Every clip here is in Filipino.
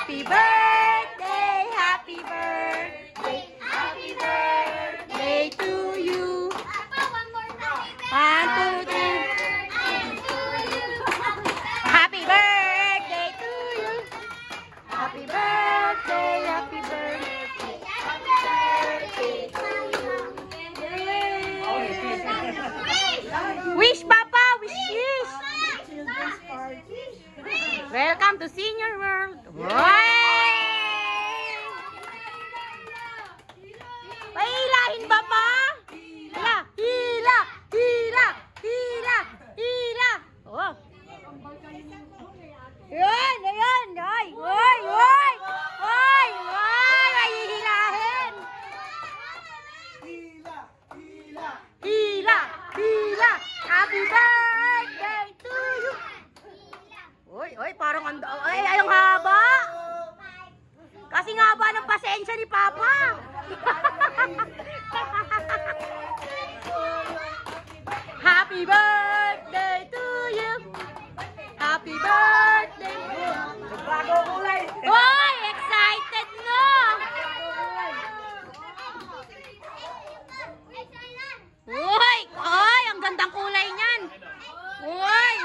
Happy birthday, happy birthday, happy birthday to you. 1, 2, 3. Happy birthday to you. Happy birthday, happy birthday. Wish, Papa, wish. Welcome to Senior World. Pailahin ba pa? Hila. Oh. Yan. Ay, hihilahin. Hila. Happy birthday to you. Oy, parang ay, ang haba. Kasi nga haba ng pasensya ni Papa. Happy birthday to you. Happy birthday. Oy, excited no. Oy, ang gandang kulay niyan. Oy.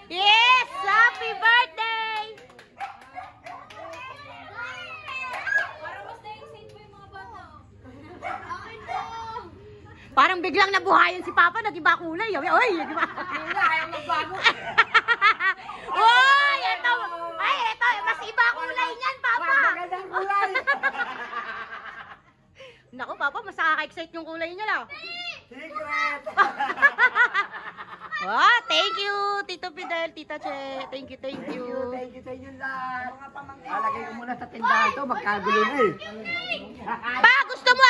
Yes, happy birthday. Parang biglang nabuhayan si Papa, nag-iba kulay. Oy, nag-iba. Ayaw magbago. Oy, ito, mas iba kulay niyan, Papa. Magandang kulay. Naku, Papa, mas nakaka-excite yung kulay niya lang. Secret. Oh, thank you, Tito Fidel, Tita Che. Thank you. Thank you sa inyo lahat. Alagay ko muna sa tindahan to, magkagulo na eh. Pa, gusto mo